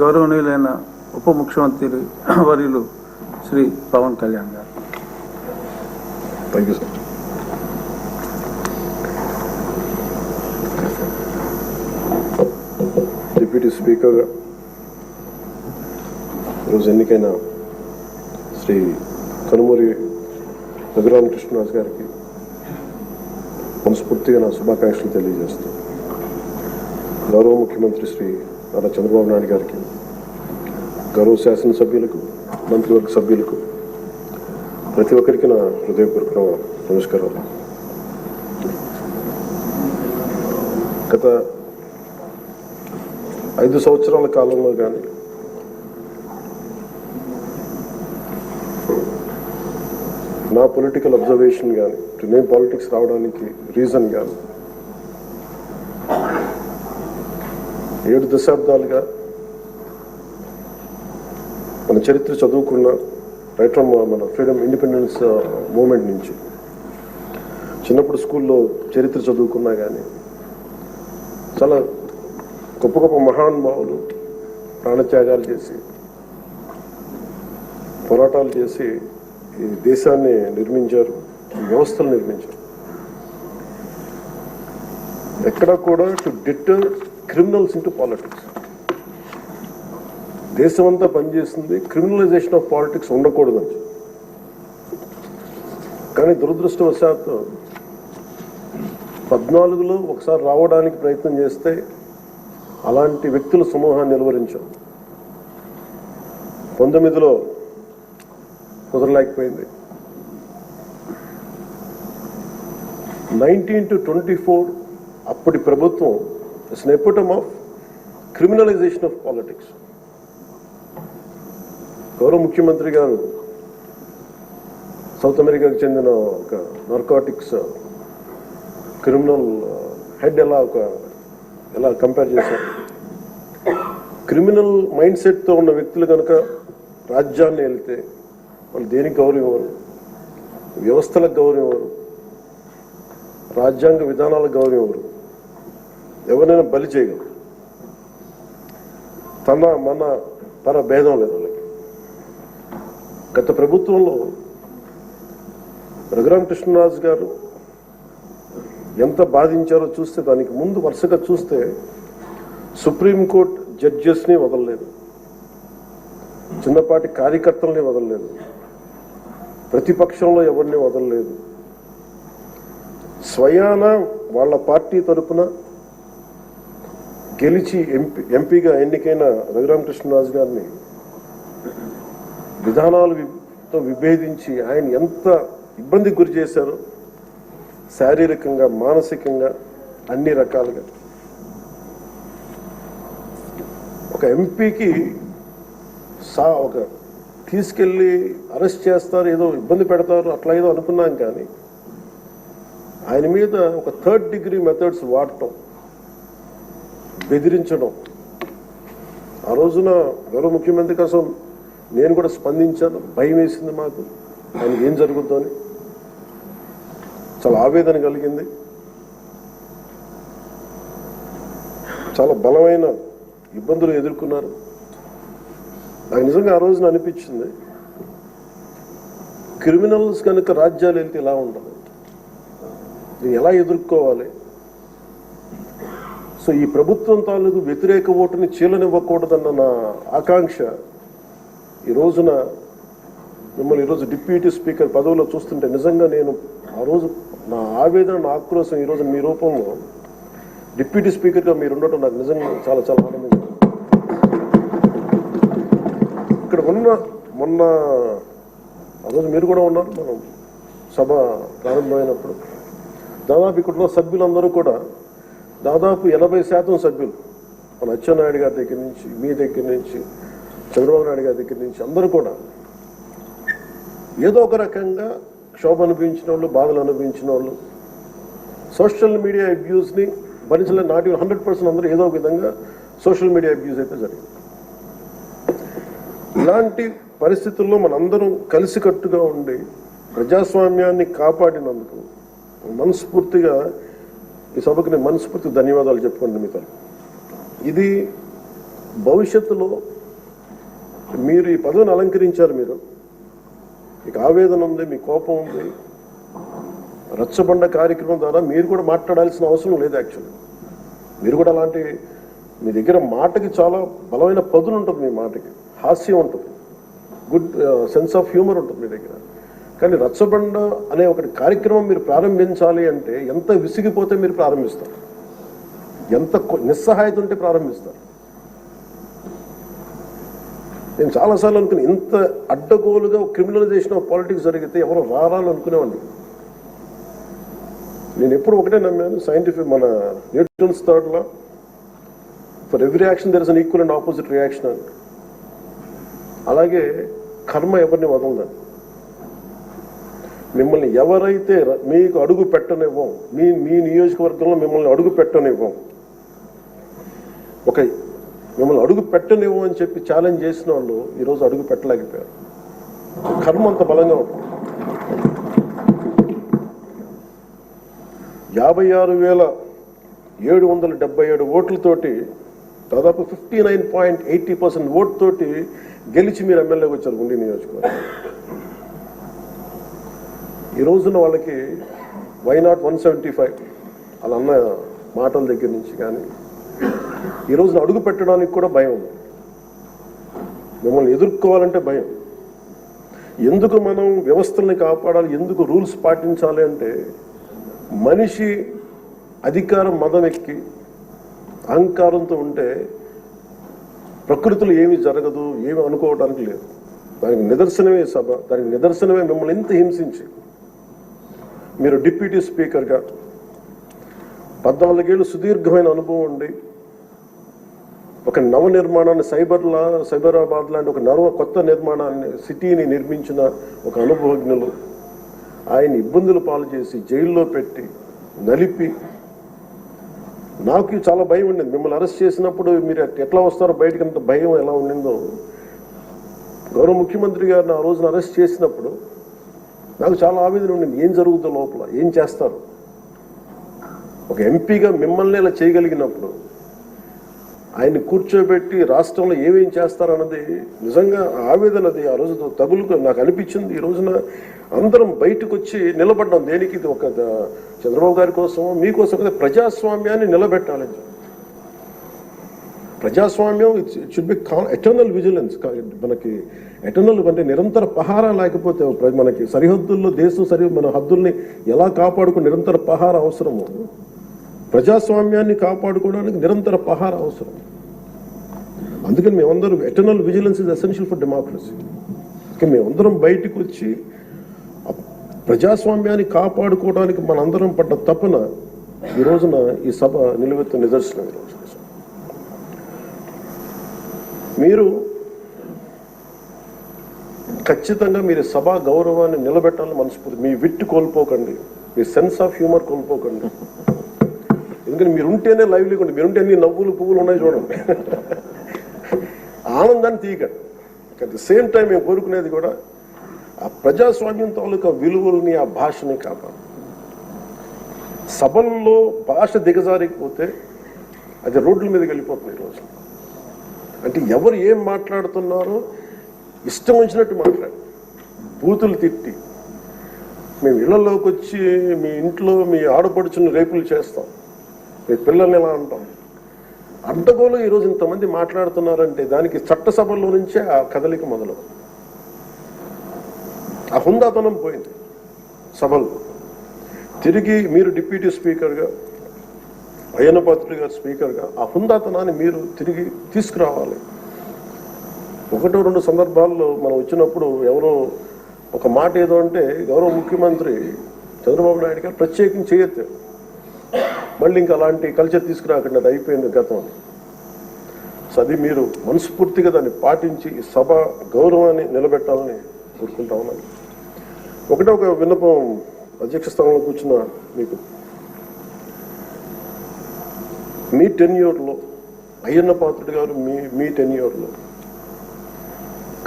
గౌరవనీయులైన ఉప ముఖ్యమంత్రి వర్యులు శ్రీ పవన్ కళ్యాణ్ గారు. Thank you sir. Deputy speaker ఈరోజు ఎన్నికైన శ్రీ కనుమూరి రఘురామకృష్ణరాజు గారికి మనస్ఫూర్తిగా నా శుభాకాంక్షలు తెలియజేస్తాను. గౌరవ ముఖ్యమంత్రి శ్రీ నారా చంద్రబాబు నాయుడు గారికి, గౌరవ శాసనసభ్యులకు, మంత్రివర్గ సభ్యులకు, ప్రతి ఒక్కరికి నా హృదయపూర్వక నమస్కారాలు. గత 5 సంవత్సరాల కాలంలో కానీ నా పొలిటికల్ అబ్జర్వేషన్ కానీ, నేను పాలిటిక్స్ రావడానికి రీజన్ కానీ 7 దశాబ్దాలుగా మన చరిత్ర చదువుకున్న రైట్ ఫ్రమ్ మన ఫ్రీడమ్ ఇండిపెండెన్స్ మూమెంట్ నుంచి చిన్నప్పుడు స్కూల్లో చరిత్ర చదువుకున్నా కానీ చాలా గొప్ప గొప్ప మహానుభావులు ప్రాణత్యాగాలు చేసి పోరాటాలు చేసి ఈ దేశాన్ని నిర్మించారు, ఈ వ్యవస్థలు నిర్మించారు. ఎక్కడా కూడా to deter criminals into politics. దేశం అంతా పనిచేస్తుంది క్రిమినలైజేషన్ ఆఫ్ పాలిటిక్స్ ఉండకూడదని. కానీ దురదృష్టవశాత్తు 14లో ఒకసారి రావడానికి ప్రయత్నం చేస్తే అలాంటి వ్యక్తుల సమూహాన్ని నిలువరించాం. 19లో కుదరలేకపోయింది. 19 to 24 అప్పటి ప్రభుత్వం it's an ఎపిటమ్ of criminalization of politics. గౌరవ ముఖ్యమంత్రి గారు సౌత్ అమెరికాకు చెందిన ఒక నార్కోటిక్స్ క్రిమినల్ హెడ్ ఎలా కంపేర్ చేశారు. క్రిమినల్ మైండ్ సెట్తో ఉన్న వ్యక్తులు కనుక రాజ్యాన్ని వెళ్తే వాళ్ళు దేనికి గౌరవం ఇవ్వరు, వ్యవస్థలకు గౌరవం ఇవ్వరు, రాజ్యాంగ విధానాలకు గౌరవం ఇవ్వరు, ఎవరైనా బలి చేయగలరు. తన భేదం లేదు వాళ్ళకి. గత ప్రభుత్వంలో రఘురామకృష్ణరాజు గారు ఎంత బాధించారో చూస్తే, దానికి ముందు వరుసగా చూస్తే సుప్రీంకోర్టు జడ్జెస్ని వదలలేదు, చిన్నపాటి కార్యకర్తల్ని వదలలేదు, ప్రతిపక్షంలో ఎవరిని వదలలేదు. స్వయాన వాళ్ళ పార్టీ తరఫున గెలిచి ఎంపీగా ఎన్నికైన రఘురామకృష్ణరాజు గారిని విధానాలతో విభేదించి ఆయన ఎంత ఇబ్బందికి గురి చేశారో, శారీరకంగా, మానసికంగా, అన్ని రకాలుగా. ఒక ఎంపీకి ఒక తీసుకెళ్ళి అరెస్ట్ చేస్తారు, ఏదో ఇబ్బంది పెడతారు, అట్లా ఏదో అనుకున్నాం. కానీ ఆయన మీద ఒక 3rd degree మెథడ్స్ వాడటం, బెదిరించడం. ఆ రోజున గౌరవ ముఖ్యమంత్రి కోసం నేను కూడా స్పందించాను. భయం వేసింది మాకు, ఆయనకి ఏం జరుగుద్దో అని. చాలా ఆవేదన కలిగింది. చాలా బలమైన ఇబ్బందులు ఎదుర్కొన్నారు. నాకు నిజంగా ఆ రోజున అనిపించింది, క్రిమినల్స్ కనుక రాజ్యాలు వెళ్తే ఎలా ఉండదు, దీన్ని ఎలా ఎదుర్కోవాలి. సో ఈ ప్రభుత్వం తాలూకు వ్యతిరేక ఓటుని చీలనివ్వకూడదన్న నా ఆకాంక్ష ఈ రోజున మిమ్మల్ని ఈరోజు డిప్యూటీ స్పీకర్ పదవిలో చూస్తుంటే నిజంగా నేను ఆ రోజు నా ఆవేదన, నా ఆక్రోశం ఈరోజు మీ రూపంలో డిప్యూటీ స్పీకర్గా మీరు ఉండటం నాకు నిజంగా చాలా చాలా ఆనందంగా. ఇక్కడ మొన్న ఆ రోజు మీరు కూడా ఉన్నారు, మనం సభ ప్రారంభమైనప్పుడు దాదాపు ఇక్కడున్న సభ్యులందరూ కూడా దాదాపు 80% సభ్యులు మన అచ్చెన్నాయుడు గారి దగ్గర నుంచి, మీ దగ్గర నుంచి, చంద్రబాబు నాయుడు గారి దగ్గర నుంచి అందరూ కూడా ఏదో ఒక రకంగా క్షోభ అనుభవించిన వాళ్ళు, బాధలు అనుభవించిన వాళ్ళు, సోషల్ మీడియా అబ్యూస్ని భరించలేదు. నాట్ 100% అందరూ ఏదో ఒక విధంగా సోషల్ మీడియా అబ్యూస్ అయితే జరిగింది. ఇలాంటి పరిస్థితుల్లో మనందరం కలిసికట్టుగా ఉండి ప్రజాస్వామ్యాన్ని కాపాడినందుకు మనస్ఫూర్తిగా ఈ సభకు నేను మనస్ఫూర్తి ధన్యవాదాలు చెప్పుకోండి మీతో. ఇది భవిష్యత్తులో మీరు ఈ పదవిని అలంకరించారు, మీరు మీకు ఆవేదన ఉంది, మీ కోపం ఉంది, రచ్చబండ కార్యక్రమం ద్వారా మీరు కూడా మాట్లాడాల్సిన అవసరం లేదు. యాక్చువల్లీ మీరు కూడా అలాంటి, మీ దగ్గర మాటకి చాలా బలమైన పదును ఉంటుంది, మీ మాటకి హాస్యం ఉంటుంది, గుడ్ సెన్స్ ఆఫ్ హ్యూమర్ ఉంటుంది మీ దగ్గర. కానీ రచ్చబండ అనే ఒకటి కార్యక్రమం మీరు ప్రారంభించాలి అంటే ఎంత విసిగిపోతే మీరు ప్రారంభిస్తారు, ఎంత నిస్సహాయత ఉంటే ప్రారంభిస్తారు. నేను చాలాసార్లు అనుకుని ఇంత అడ్డగోలుగా క్రిమినలైజేషన్ ఆఫ్ పాలిటిక్స్ జరిగితే ఎవరు రారాని అనుకునేవాడిని. నేను ఎప్పుడు ఒకటే నమ్మాను, సైంటిఫిక్ మన Newton's third law, for every action there is an equal and opposite reaction అని. అలాగే కర్మ ఎవరిని వదలదని. మిమ్మల్ని ఎవరైతే మీకు అడుగు పెట్టనివ్వం, మీ నియోజకవర్గంలో మిమ్మల్ని అడుగు పెట్టనివ్వం, మిమ్మల్ని అడుగు పెట్టనివ్వం అని చెప్పి ఛాలెంజ్ చేసిన వాళ్ళు ఈరోజు అడుగు పెట్టలేకపోయారు. కర్మ అంత బలంగా ఉంటుంది. 56,777 ఓట్లతోటి దాదాపు 59.80% ఓట్ తోటి గెలిచి మీరు ఎమ్మెల్యేకి వచ్చారు గుండి నియోజకవర్గం. ఈ రోజున వాళ్ళకి వైనాట్ 175 అలా అన్న మాటల దగ్గర నుంచి కానీ ఈ రోజున అడుగు పెట్టడానికి కూడా భయం ఉంది. మిమ్మల్ని ఎదుర్కోవాలంటే భయం. ఎందుకు మనం వ్యవస్థల్ని కాపాడాలి, ఎందుకు రూల్స్ పాటించాలి అంటే మనిషి అధికారం మదం ఎక్కి అహంకారంతో ఉంటే ప్రకృతిలో ఏమీ జరగదు, ఏమి అనుకోవడానికి లేదు. దానికి నిదర్శనమే సభ, దానికి నిదర్శనమే మిమ్మల్ని ఎంత హింసించి మీరు డిప్యూటీ స్పీకర్గా 14 ఏళ్ళు సుదీర్ఘమైన అనుభవం ఉండి ఒక నవ నిర్మాణాన్ని సైబరాబాద్ లాంటి ఒక కొత్త నిర్మాణాన్ని, సిటీని నిర్మించిన ఒక అనుభవజ్ఞులు ఆయన ఇబ్బందులు పాలు చేసి జైల్లో పెట్టి నలిపి, నాకు చాలా భయం ఉండింది. మిమ్మల్ని అరెస్ట్ చేసినప్పుడు మీరు ఎట్లా వస్తారో బయటకు, అంత భయం ఎలా ఉండిందో. గౌరవ ముఖ్యమంత్రి గారిని ఆ రోజున అరెస్ట్ చేసినప్పుడు నాకు చాలా ఆవేదన ఉండింది. ఏం జరుగుతుందో లోపల, ఏం చేస్తారు. ఒక ఎంపీగా మిమ్మల్ని ఇలా చేయగలిగినప్పుడు ఆయన్ని కూర్చోబెట్టి రాష్ట్రంలో ఏమేం చేస్తారన్నది నిజంగా ఆవేదనది ఆ రోజు తగులుకు నాకు అనిపించింది. ఈ రోజున అందరం బయటకు వచ్చి నిలబడ్డాం. దేనికి? ఇది ఒక చంద్రబాబు గారి కోసం, మీకోసం కదా, ప్రజాస్వామ్యాన్ని నిలబెట్టాలి. ప్రజాస్వామ్యం it should be eternal vigilance. మనకి ఎటర్నల్ అంటే నిరంతర పహారా లేకపోతే మనకి సరిహద్దుల్లో దేశం మన హద్దుల్ని ఎలా కాపాడుకుని నిరంతర పహారా అవసరము. ప్రజాస్వామ్యాన్ని కాపాడుకోవడానికి నిరంతర పహారా అవసరం. అందుకని మేమందరం eternal vigilance is essential for democracy. మేమందరం బయటకు వచ్చి ప్రజాస్వామ్యాన్ని కాపాడుకోవడానికి మనందరం పడ్డ తపన ఈ రోజున ఈ సభ నిలువెత్తు నిదర్శనం. ఈ రోజు మీరు ఖచ్చితంగా మీరు సభా గౌరవాన్ని నిలబెట్టాలని మనస్ఫూర్తి. మీ విట్టు కోల్పోకండి, మీ సెన్స్ ఆఫ్ హ్యూమర్ కోల్పోకండి. ఎందుకంటే మీరుంటేనే లైవ్లీగా ఉండి, మీరుంటే అన్ని నవ్వులు పువ్వులు ఉన్నాయి చూడండి. ఆనందాన్ని తీయకండి. అట్ ది సేమ్ టైం మేము కోరుకునేది కూడా ఆ ప్రజాస్వామ్యం తాలూకా విలువల్ని, ఆ భాషని కాపాడు. సభల్లో భాష దిగజారిపోతే అది రోడ్ల మీదకి వెళ్ళిపోతుంది ఈరోజు. అంటే ఎవరు ఏం మాట్లాడుతున్నారో ఇష్టం వచ్చినట్టు మాట్లాడి, బూతులు తిట్టి, మేము ఇళ్లలోకి వచ్చి మీ ఇంట్లో మీ ఆడపడుచుని రేపులు చేస్తాం, మీ పిల్లల్ని ఎలా అంటాం. అడ్డగోలు ఈరోజు ఇంతమంది మాట్లాడుతున్నారంటే దానికి చట్టసభల్లో నుంచే ఆ కదలిక మొదలు. ఆ హుందాతనం పోయింది సభలో. తిరిగి మీరు డిప్యూటీ స్పీకర్గా, అయ్యన్న పాత్రుడు గారు స్పీకర్గా ఆ హుందాతనాన్ని మీరు తిరిగి తీసుకురావాలి. 1-2 సందర్భాల్లో మనం వచ్చినప్పుడు ఎవరో ఒక మాట ఏదో అంటే గౌరవ ముఖ్యమంత్రి చంద్రబాబు నాయుడు గారు ప్రత్యేకించి చేయొద్దు, మళ్ళీ ఇంకా అలాంటి కల్చర్ తీసుకురాకండి, అది అయిపోయింది గతం. సో అది మీరు మనస్ఫూర్తిగా దాన్ని పాటించి ఈ సభ గౌరవాన్ని నిలబెట్టాలని కోరుకుంటా ఉన్నాను. ఒక విన్నపం అధ్యక్ష స్థానంలో కూర్చున్న మీకు, మీ టెన్యూర్లో అయ్యన్న పాత్రుడు గారు మీ టెన్యూర్లో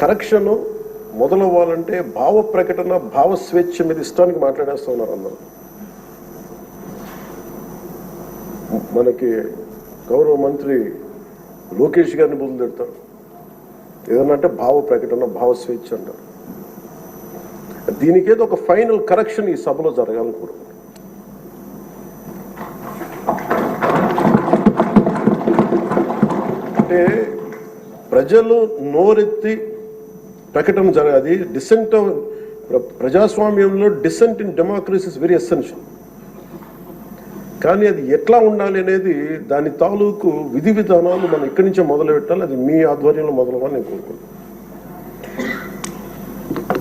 కరెక్షన్ మొదలవ్వాలంటే భావ ప్రకటన, భావ స్వేచ్ఛ మీద ఇష్టానికి మాట్లాడేస్తూ ఉన్నారు అందరూ. మనకి గౌరవ మంత్రి లోకేష్ గారిని బదులు తిడతారు. ఏదన్నా అంటే భావ ప్రకటన, భావ స్వేచ్ఛ అంటారు. దీనికేదో ఒక ఫైనల్ కరెక్షన్ ఈ సభలో జరగాలని కోరుకుంటున్నాను. అంటే ప్రజలు నోరెత్తి ప్రకటన జరగాలి. డిసెంట్ ప్రజాస్వామ్యంలో dissent in democracy is very essential. కానీ అది ఎట్లా ఉండాలి అనేది దాని తాలూకు విధి విధానాలు మనం ఇక్కడి నుంచే మొదలు పెట్టాలి. అది మీ ఆధ్వర్యంలో మొదలవ్వాలని నేను కోరుకుంటున్నాను.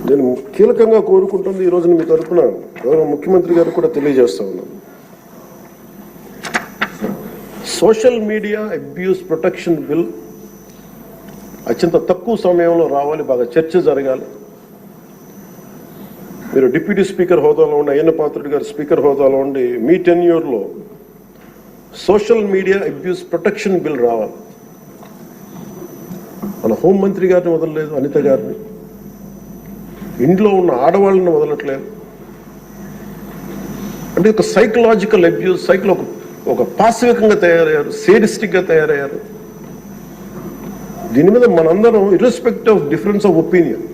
నేను కీలకంగా కోరుకుంటుంది ఈ రోజున మీ తరఫున గౌరవ ముఖ్యమంత్రి గారు కూడా తెలియజేస్తా ఉన్నాను. Social media abuse protection bill అత్యంత తక్కువ సమయంలో రావాలి, బాగా చర్చ జరగాలి. మీరు డిప్యూటీ స్పీకర్ హోదాలో ఉండి, అయ్యన్న పాత్రుడు గారు స్పీకర్ హోదాలో ఉండి, మీ టెన్యూర్లో social media abuse protection bill రావాలి. మన హోంమంత్రి గారిని వదలలేదు, అనిత గారిని, ఇంట్లో ఉన్న ఆడవాళ్ళని వదలట్లేదు. అంటే ఒక సైకలాజికల్ అబ్యూస్, ఒక పాశవికంగా తయారయ్యారు, సేడిస్టిక్గా తయారయ్యారు. దీని మీద మనందరం ఇర్రెస్పెక్ట్ ఆఫ్ డిఫరెన్స్ ఆఫ్ ఒపీనియన్,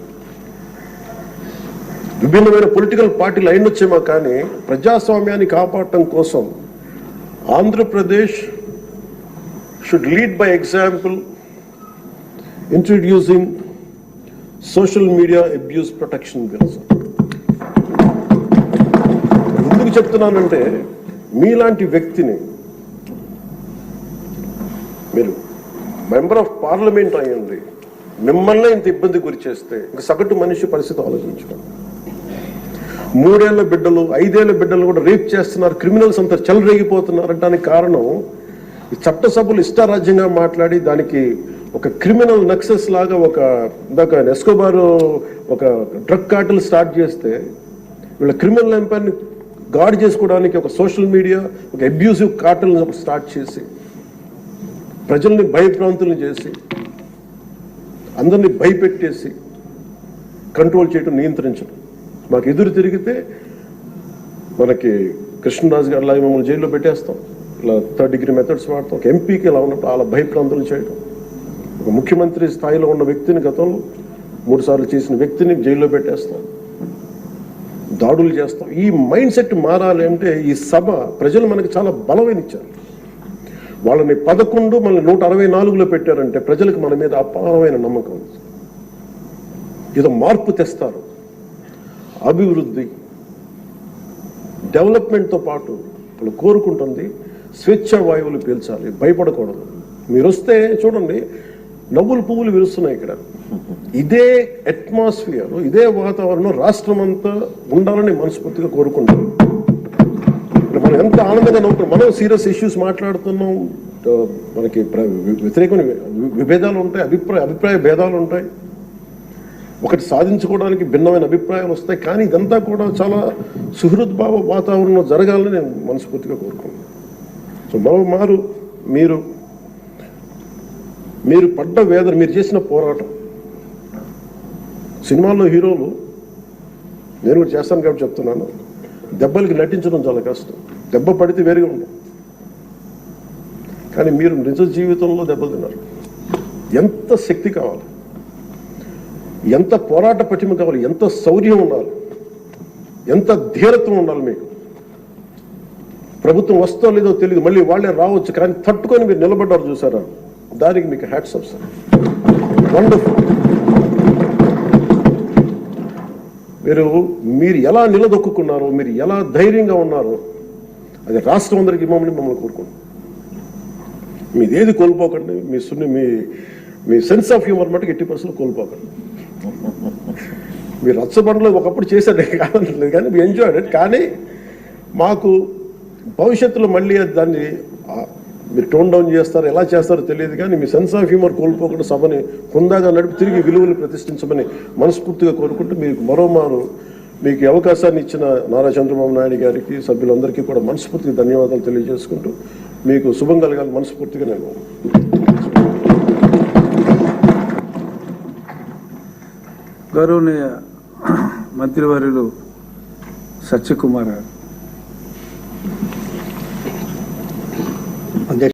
విభిన్నమైన పొలిటికల్ పార్టీలు అయినొచ్చేమో కానీ ప్రజాస్వామ్యాన్ని కాపాడటం కోసం Andhra Pradesh should lead by example introducing social media abuse protection bills. ఎందుకు చెప్తున్నానంటే మీలాంటి వ్యక్తిని, మీరు మెంబర్ ఆఫ్ పార్లమెంట్ అయ్యండి, మిమ్మల్ని ఇంత ఇబ్బంది గురి చేస్తే ఇంక సగటు మనిషి పరిస్థితి ఆలోచించుకోండి. 3 ఏళ్ల బిడ్డలు, 5 ఏళ్ల బిడ్డలు కూడా రేప్ చేస్తున్నారు, క్రిమినల్స్ అంతా చెలరేగిపోతున్నారు. దానికి కారణం ఈ చట్టసభలు ఇష్టారాజ్యంగా మాట్లాడి దానికి ఒక క్రిమినల్ నక్సెస్ లాగా ఇందాక ఎస్కోబార్ ఒక డ్రగ్ కార్టెల్ స్టార్ట్ చేస్తే వీళ్ళ క్రిమినల్ ఎంపైర్ని గార్డ్ చేసుకోవడానికి ఒక సోషల్ మీడియా ఒక అబ్యూసివ్ కార్టెల్ స్టార్ట్ చేసి ప్రజల్ని భయభ్రాంతులను చేసి అందరినీ భయపెట్టేసి కంట్రోల్ చేయడం, నియంత్రించడం. మాకు ఎదురు తిరిగితే మనకి కృష్ణరాజు గారు లాగా మమ్మల్ని జైల్లో పెట్టేస్తాం, ఇలా 3rd degree మెథడ్స్ వాడతాం. ఒక ఎంపీకి ఇలా ఉన్నప్పుడు అలా భయభ్రాంతులు చేయడం, ఒక ముఖ్యమంత్రి స్థాయిలో ఉన్న వ్యక్తిని గతంలో 3 సార్లు చేసిన వ్యక్తిని జైల్లో పెట్టేస్తాం, దాడులు చేస్తాం. ఈ మైండ్ సెట్ మారాలి అంటే ఈ సభ ప్రజలు మనకి చాలా బలమైన ఇచ్చారు. వాళ్ళని 11 మనల్ని 164లో పెట్టారంటే ప్రజలకు మన మీద అపారమైన నమ్మకం ఉంది. ఏదో మార్పు తెస్తారు. అభివృద్ధి, డెవలప్మెంట్తో పాటు వాళ్ళు కోరుకుంటుంది స్వేచ్ఛ వాయువులు పీల్చాలి, భయపడకూడదు. మీరు వస్తే చూడండి, నవ్వులు పువ్వులు విరుస్తున్నాయి ఇక్కడ. ఇదే అట్మాస్ఫియర్, ఇదే వాతావరణం రాష్ట్రం అంతా ఉండాలని మనస్ఫూర్తిగా కోరుకుంటాం. మనం ఎంత ఆనందంగా నవ్వుతున్నాం. మనం సీరియస్ ఇష్యూస్ మాట్లాడుతున్నాం, మనకి వ్యతిరేకమైన విభేదాలు ఉంటాయి, అభిప్రాయ భేదాలు ఉంటాయి, ఒకటి సాధించుకోవడానికి భిన్నమైన అభిప్రాయాలు వస్తాయి. కానీ ఇదంతా కూడా చాలా సుహృద్భావ వాతావరణంలో జరగాలని నేను మనస్ఫూర్తిగా కోరుకున్నాను. సో మరోమారు మీరు పడ్డ వేదన, మీరు చేసిన పోరాటం, సినిమాల్లో హీరోలు, నేను కూడా చేస్తాను కాబట్టి చెప్తున్నాను, దెబ్బలకి నటించడం చాలా కష్టం. దెబ్బ పడితే వేరుగా ఉండదు. కానీ మీరు నిజ జీవితంలో దెబ్బలు తిన్నారు. ఎంత శక్తి కావాలి, ఎంత పోరాట పటిమ కావాలి, ఎంత శౌర్యం ఉండాలి, ఎంత ధీరత్వం ఉండాలి మీకు. ప్రభుత్వం వస్తో లేదో తెలియదు, మళ్ళీ వాళ్ళే రావచ్చు, కానీ తట్టుకొని మీరు నిలబడ్డారు చూసారా, దానికి మీకు హ్యాట్స్ ఆఫ్ సార్. వండర్ఫుల్. మీరు ఎలా నిలదొక్కున్నారో, మీరు ఎలా ధైర్యంగా ఉన్నారో అది రాష్ట్రం అందరికీ మమ్మల్ని కోరుకుంటాం. మీదేది కోల్పోకండి. మీ సెన్స్ ఆఫ్ హ్యూమర్ మటుకు 80% కోల్పోకండి. మీరు రచ్చబండలో ఒకప్పుడు చేసేది కాదనట్లేదు, కానీ మీ ఎంజాయ్డ్ ఇట్. కానీ మాకు భవిష్యత్తులో మళ్ళీ దాన్ని మీరు టోన్ డౌన్ చేస్తారు, ఎలా చేస్తారో తెలియదు, కానీ మీ సెన్స్ ఆఫ్ హ్యూమర్ కోల్పోకుండా సభని హుందాగా నడిపి తిరిగి విలువలు ప్రతిష్ఠించమని మనస్ఫూర్తిగా కోరుకుంటూ, మీకు మరోమారు మీకు అవకాశాన్ని ఇచ్చిన నారా చంద్రబాబు నాయుడు గారికి, సభ్యులందరికీ కూడా మనస్ఫూర్తిగా ధన్యవాదాలు తెలియజేసుకుంటూ మీకు శుభం కలగాలి మనస్ఫూర్తిగా నేను. గౌరవనీయ మంత్రివర్యులు సత్యకుమార్ గారు.